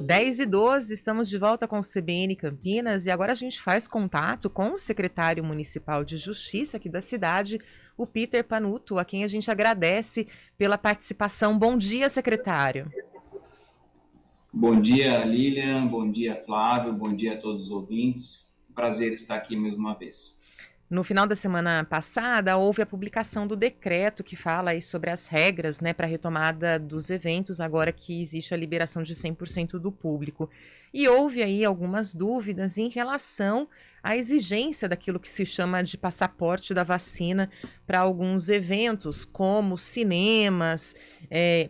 10h12, estamos de volta com o CBN Campinas e agora a gente faz contato com o secretário municipal de Justiça aqui da cidade, o Peter Panuto, a quem a gente agradece pela participação. Bom dia, secretário. Bom dia, Lilian, bom dia, Flávio, bom dia a todos os ouvintes. Prazer estar aqui mais uma vez. No final da semana passada, houve a publicação do decreto que fala aí sobre as regras, para a retomada dos eventos, agora que existe a liberação de 100% do público. E houve aí algumas dúvidas em relação à exigência daquilo que se chama de passaporte da vacina para alguns eventos, como cinemas,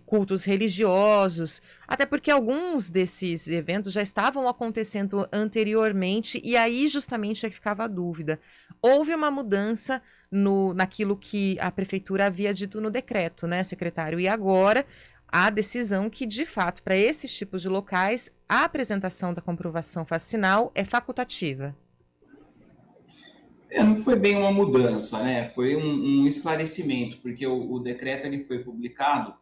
cultos religiosos, até porque alguns desses eventos já estavam acontecendo anteriormente e aí justamente é que ficava a dúvida. Houve uma mudança naquilo que a prefeitura havia dito no decreto, né, secretário? E agora a decisão que, de fato, para esses tipos de locais, a apresentação da comprovação vacinal é facultativa. Não foi bem uma mudança, né? Foi um esclarecimento, porque o decreto ele foi publicado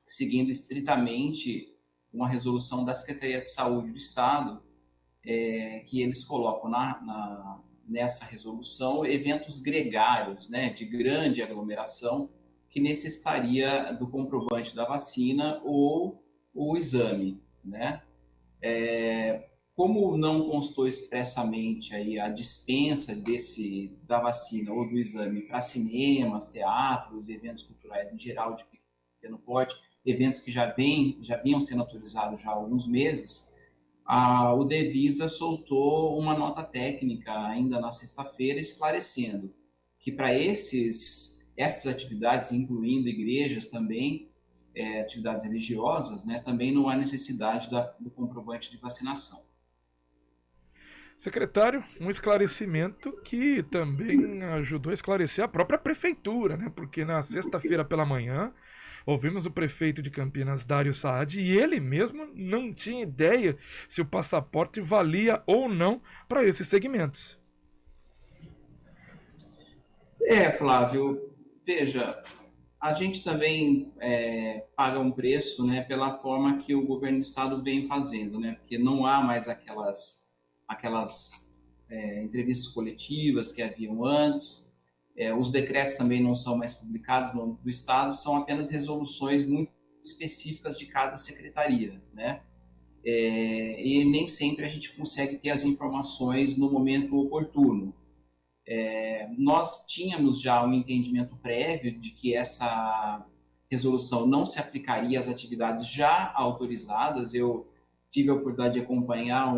seguindo estritamente uma resolução da Secretaria de Saúde do Estado, que eles colocam nessa resolução eventos gregários, né, de grande aglomeração, que necessitaria do comprovante da vacina ou o exame, né? Como não constou expressamente aí a dispensa da vacina ou do exame para cinemas, teatros, eventos culturais em geral de pequeno porte, eventos que já vinham sendo autorizados já há alguns meses, o Devisa soltou uma nota técnica ainda na sexta-feira esclarecendo que para essas atividades, incluindo igrejas também, atividades religiosas, né, também não há necessidade do comprovante de vacinação. Secretário, um esclarecimento que também ajudou a esclarecer a própria prefeitura, né? Porque na sexta-feira pela manhã ouvimos o prefeito de Campinas, Dário Saad, e ele mesmo não tinha ideia se o passaporte valia ou não para esses segmentos. Flávio, veja, a gente também paga um preço, né, pela forma que o governo do estado vem fazendo, né? Porque não há mais aquelas entrevistas coletivas que haviam antes, os decretos também não são mais publicados no do Estado, são apenas resoluções muito específicas de cada secretaria, né? E nem sempre a gente consegue ter as informações no momento oportuno. Nós tínhamos já um entendimento prévio de que essa resolução não se aplicaria às atividades já autorizadas. Eu tive a oportunidade de acompanhar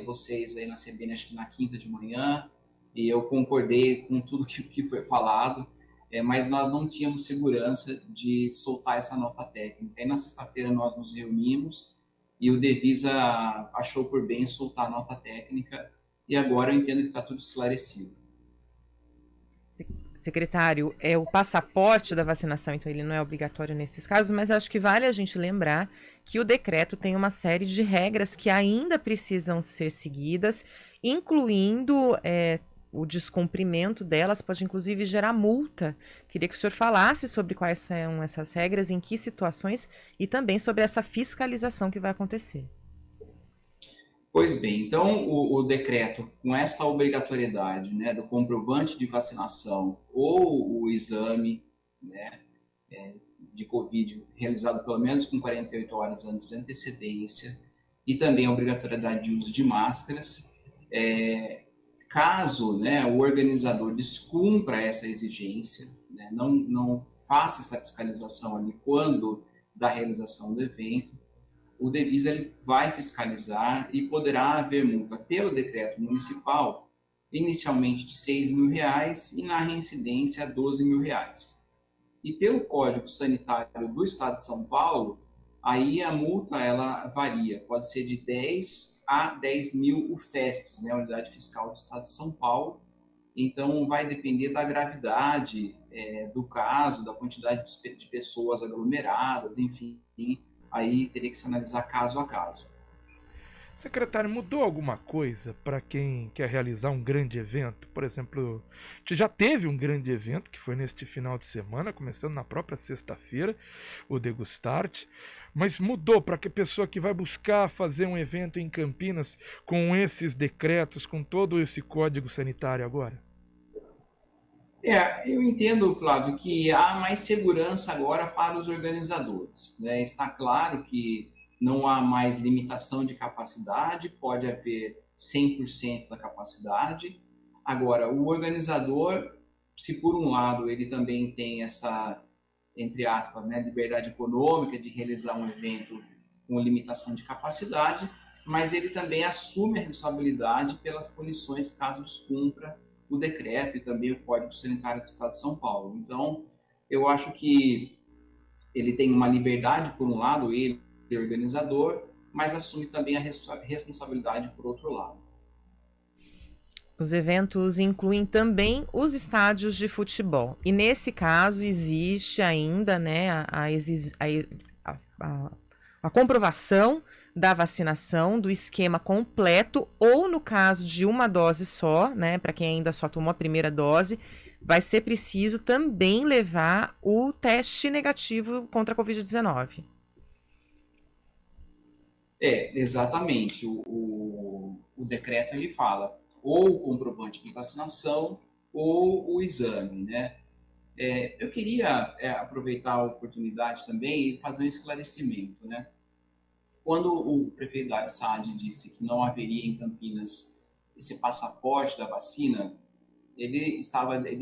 vocês aí na CBN, acho que na quinta de manhã, e eu concordei com tudo que foi falado, mas nós não tínhamos segurança de soltar essa nota técnica. Aí na sexta-feira nós nos reunimos e o Devisa achou por bem soltar a nota técnica e agora eu entendo que está tudo esclarecido. Secretário, o passaporte da vacinação, então ele não é obrigatório nesses casos, mas acho que vale a gente lembrar que o decreto tem uma série de regras que ainda precisam ser seguidas, incluindo o descumprimento delas, pode inclusive gerar multa. Queria que o senhor falasse sobre quais são essas regras, em que situações e também sobre essa fiscalização que vai acontecer. Pois bem, então o decreto com essa obrigatoriedade, né, do comprovante de vacinação ou o exame, né, de Covid realizado pelo menos com 48 horas antes de antecedência e também a obrigatoriedade de uso de máscaras, caso, né, o organizador descumpra essa exigência, né, não faça essa fiscalização ali quando da realização do evento, o Devisa ele vai fiscalizar e poderá haver multa pelo decreto municipal, inicialmente de R$6.000 e na reincidência R$12.000. E pelo Código Sanitário do Estado de São Paulo, aí a multa ela varia, pode ser de 10 a 10.000 UFESPs, né, Unidade Fiscal do Estado de São Paulo. Então vai depender da gravidade do caso, da quantidade de pessoas aglomeradas, enfim, aí teria que se analisar caso a caso. Secretário, mudou alguma coisa para quem quer realizar um grande evento? Por exemplo, a gente já teve um grande evento, que foi neste final de semana, começando na própria sexta-feira, o Degustarte, Mas mudou para que a pessoa que vai buscar fazer um evento em Campinas com esses decretos, com todo esse código sanitário agora? Eu entendo, Flávio, que há mais segurança agora para os organizadores, né? Está claro que não há mais limitação de capacidade, pode haver 100% da capacidade. Agora, o organizador, se por um lado ele também tem essa, entre aspas, né, liberdade econômica de realizar um evento com limitação de capacidade, mas ele também assume a responsabilidade pelas punições caso descumpra o decreto e também o Código Sanitário do Estado de São Paulo. Então, eu acho que ele tem uma liberdade, por um lado, ele é organizador, mas assume também a responsabilidade por outro lado. Os eventos incluem também os estádios de futebol. E nesse caso existe ainda, né, a comprovação da vacinação, do esquema completo, ou no caso de uma dose só, né, para quem ainda só tomou a primeira dose, vai ser preciso também levar o teste negativo contra a Covid-19. Exatamente. O decreto ele fala ou o comprovante de vacinação ou o exame, né? Eu queria aproveitar a oportunidade também e fazer um esclarecimento, né? Quando o prefeito Dário Saad disse que não haveria em Campinas esse passaporte da vacina, ele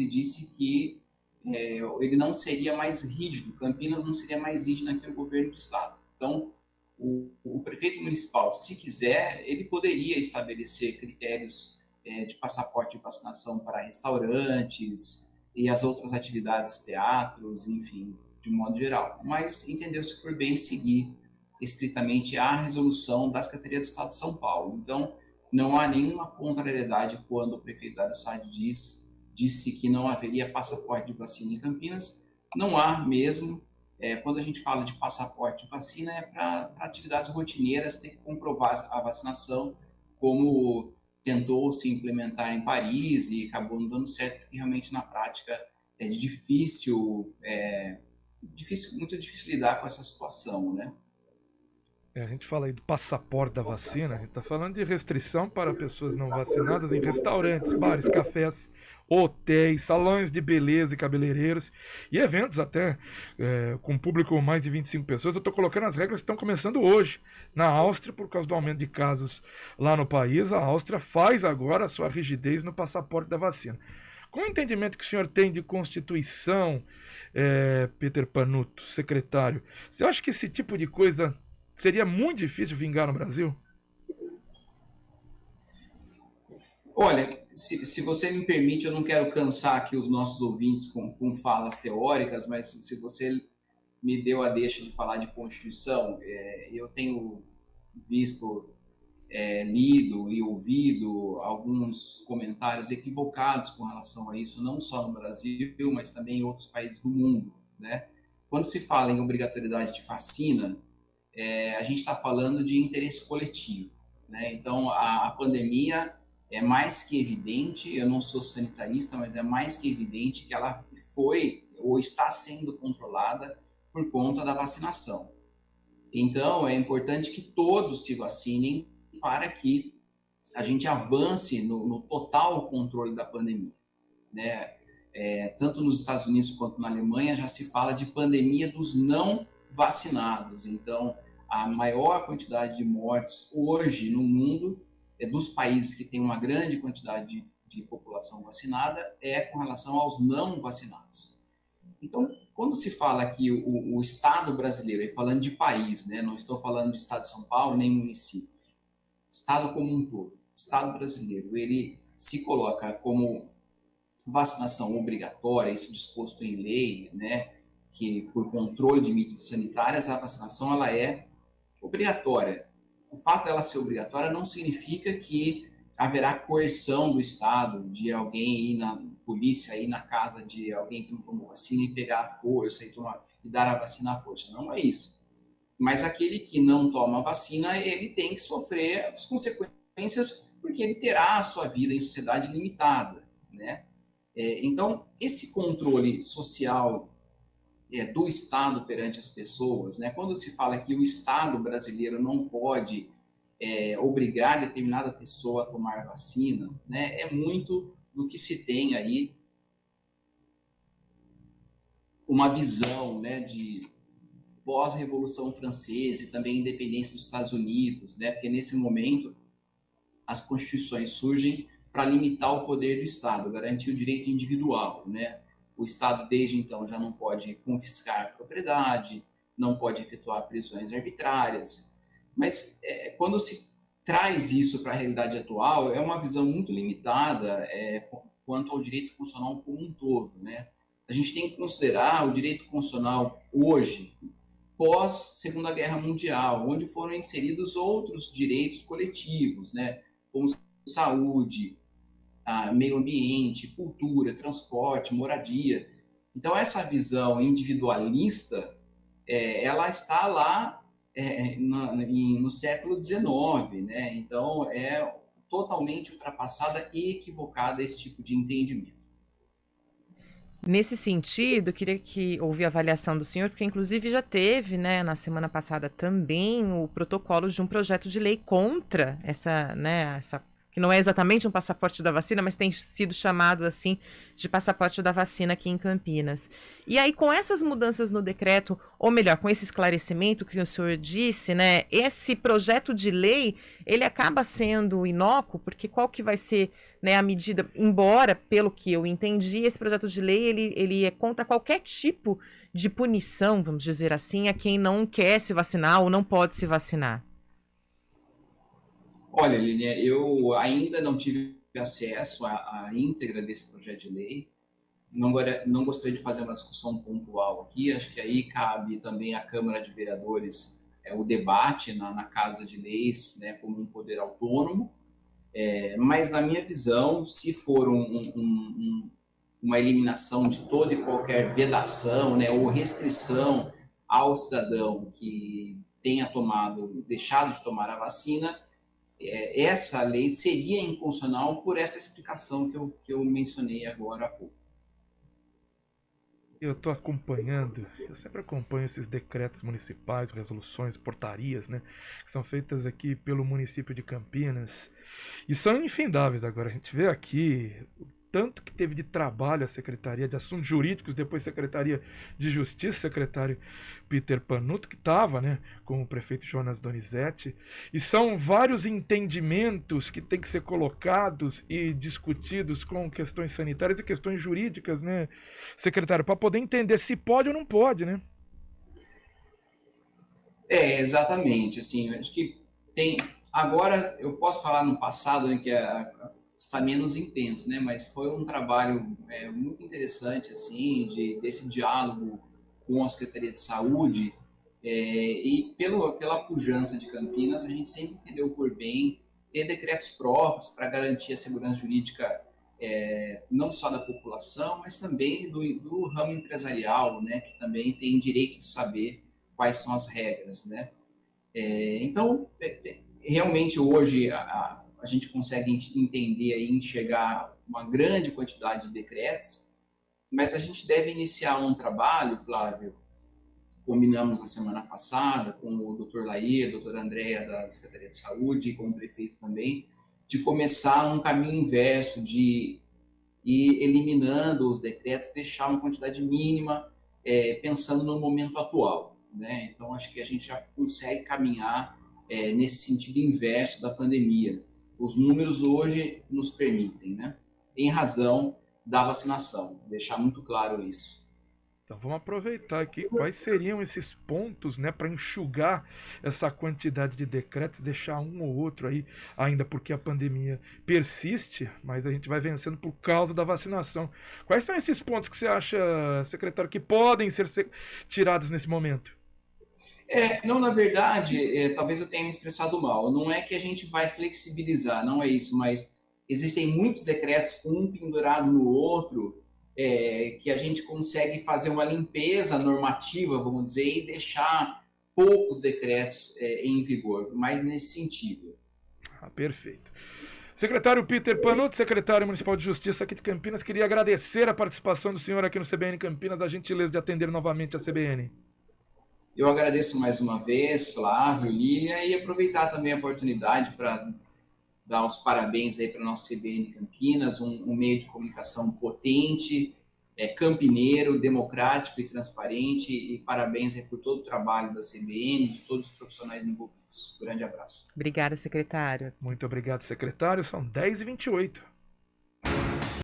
disse que ele não seria mais rígido, Campinas não seria mais rígido que o governo do estado. Então, o prefeito municipal, se quiser, ele poderia estabelecer critérios de passaporte de vacinação para restaurantes e as outras atividades, teatros, enfim, de um modo geral. Mas entendeu-se por bem seguir estritamente a resolução da Secretaria do Estado de São Paulo. Então, não há nenhuma contrariedade quando o prefeito Dário Saad disse que não haveria passaporte de vacina em Campinas. Não há mesmo. Quando a gente fala de passaporte de vacina, é para atividades rotineiras, tem que comprovar a vacinação, como tentou se implementar em Paris e acabou não dando certo, porque realmente na prática é muito difícil lidar com essa situação, né? A gente fala aí do passaporte da vacina, a gente está falando de restrição para pessoas não vacinadas em restaurantes, bares, cafés, hotéis, salões de beleza e cabeleireiros e eventos até com público mais de 25 pessoas. Eu estou colocando as regras que estão começando hoje. Na Áustria, por causa do aumento de casos lá no país, a Áustria faz agora a sua rigidez no passaporte da vacina. Com o entendimento que o senhor tem de Constituição, Peter Panuto, secretário, você acha que esse tipo de coisa seria muito difícil vingar no Brasil? Olha, se você me permite, eu não quero cansar aqui os nossos ouvintes com falas teóricas, mas se você me deu a deixa de falar de Constituição, eu tenho visto, lido e ouvido alguns comentários equivocados com relação a isso, não só no Brasil, mas também em outros países do mundo, né? Quando se fala em obrigatoriedade de vacina, a gente está falando de interesse coletivo, né? Então, a pandemia é mais que evidente, eu não sou sanitarista, mas é mais que evidente que ela foi ou está sendo controlada por conta da vacinação. Então, é importante que todos se vacinem para que a gente avance no total controle da pandemia, né? Tanto nos Estados Unidos quanto na Alemanha já se fala de pandemia dos não vacinados. Então, a maior quantidade de mortes hoje no mundo dos países que têm uma grande quantidade de população vacinada com relação aos não vacinados. Então, quando se fala aqui o Estado brasileiro, falando de país, né, não estou falando de Estado de São Paulo nem município, Estado como um todo, Estado brasileiro, ele se coloca como vacinação obrigatória, isso disposto em lei, né, que por controle de medidas sanitárias a vacinação ela é obrigatória. O fato dela ser obrigatória não significa que haverá coerção do Estado, de alguém ir na polícia, ir na casa de alguém que não tomou vacina e pegar a força e dar a vacina à força. Não é isso. Mas aquele que não toma a vacina, ele tem que sofrer as consequências porque ele terá a sua vida em sociedade limitada, né? Então, esse controle social do Estado perante as pessoas, né? Quando se fala que o Estado brasileiro não pode obrigar determinada pessoa a tomar vacina, né? É muito do que se tem aí uma visão, né, de pós-Revolução Francesa e também independência dos Estados Unidos, né? Porque nesse momento as constituições surgem para limitar o poder do Estado, garantir o direito individual, né? O Estado, desde então, já não pode confiscar propriedade, não pode efetuar prisões arbitrárias, mas quando se traz isso para a realidade atual, é uma visão muito limitada quanto ao direito constitucional como um todo, né? A gente tem que considerar o direito constitucional hoje, pós Segunda Guerra Mundial, onde foram inseridos outros direitos coletivos, né? Como saúde, meio ambiente, cultura, transporte, moradia. Então, essa visão individualista, ela está lá no século XIX, né? Então, é totalmente ultrapassada e equivocada esse tipo de entendimento. Nesse sentido, eu queria ouvir a avaliação do senhor, porque inclusive já teve, né, na semana passada também, o protocolo de um projeto de lei contra essa que não é exatamente um passaporte da vacina, mas tem sido chamado assim de passaporte da vacina aqui em Campinas. E aí, com essas mudanças no decreto, ou melhor, com esse esclarecimento que o senhor disse, né, esse projeto de lei, ele acaba sendo inócuo, porque qual que vai ser, né, a medida, embora, pelo que eu entendi, esse projeto de lei, ele é contra qualquer tipo de punição, vamos dizer assim, a quem não quer se vacinar ou não pode se vacinar. Olha, Lilia, eu ainda não tive acesso à íntegra desse projeto de lei. Não gostaria de fazer uma discussão pontual aqui. Acho que aí cabe também à Câmara de Vereadores o debate na Casa de Leis, né, como um poder autônomo. Mas, na minha visão, se for uma eliminação de toda e qualquer vedação, né, ou restrição ao cidadão que tenha deixado de tomar a vacina, essa lei seria inconstitucional por essa explicação que eu mencionei agora há pouco. Eu estou acompanhando, eu sempre acompanho esses decretos municipais, resoluções, portarias, né, que são feitas aqui pelo município de Campinas, e são infindáveis agora. A gente vê aqui o tanto que teve de trabalho a Secretaria de Assuntos Jurídicos, depois Secretaria de Justiça, secretário Peter Panuto, que estava, né, com o prefeito Jonas Donizete, e são vários entendimentos que têm que ser colocados e discutidos com questões sanitárias e questões jurídicas, né, secretário, para poder entender se pode ou não pode, né? Exatamente. Assim, acho que tem. Agora, eu posso falar no passado, né, que está menos intenso, né? Mas foi um trabalho muito interessante, assim, desse diálogo com a Secretaria de Saúde, e pela pujança de Campinas, a gente sempre entendeu por bem ter decretos próprios para garantir a segurança jurídica, não só da população, mas também do ramo empresarial, né? Que também tem direito de saber quais são as regras, né? Então, realmente hoje a gente consegue entender e enxergar uma grande quantidade de decretos, mas a gente deve iniciar um trabalho, Flávio, combinamos na semana passada com o Dr. Laí, a doutora Andréia da Secretaria de Saúde, com o prefeito também, de começar um caminho inverso, de ir eliminando os decretos, deixar uma quantidade mínima, pensando no momento atual, né? Então, acho que a gente já consegue caminhar nesse sentido inverso da pandemia. Os números hoje nos permitem, né? Em razão da vacinação, deixar muito claro isso. Então vamos aproveitar aqui quais seriam esses pontos, né, para enxugar essa quantidade de decretos, deixar um ou outro aí, ainda porque a pandemia persiste, mas a gente vai vencendo por causa da vacinação. Quais são esses pontos que você acha, secretário, que podem ser tirados nesse momento? Não, na verdade, talvez eu tenha me expressado mal. Não é que a gente vai flexibilizar, não é isso, mas existem muitos decretos, um pendurado no outro, que a gente consegue fazer uma limpeza normativa, vamos dizer, e deixar poucos decretos em vigor, mas nesse sentido. Perfeito. Secretário Peter Panuto, secretário municipal de Justiça aqui de Campinas, queria agradecer a participação do senhor aqui no CBN Campinas, a gentileza de atender novamente a CBN. Eu agradeço mais uma vez, Flávio, Lília, e aproveitar também a oportunidade para dar os parabéns aí para a nossa CBN Campinas, um meio de comunicação potente, campineiro, democrático e transparente, e parabéns aí por todo o trabalho da CBN, de todos os profissionais envolvidos. Grande abraço. Obrigada, secretário. Muito obrigado, secretário. São 10h28.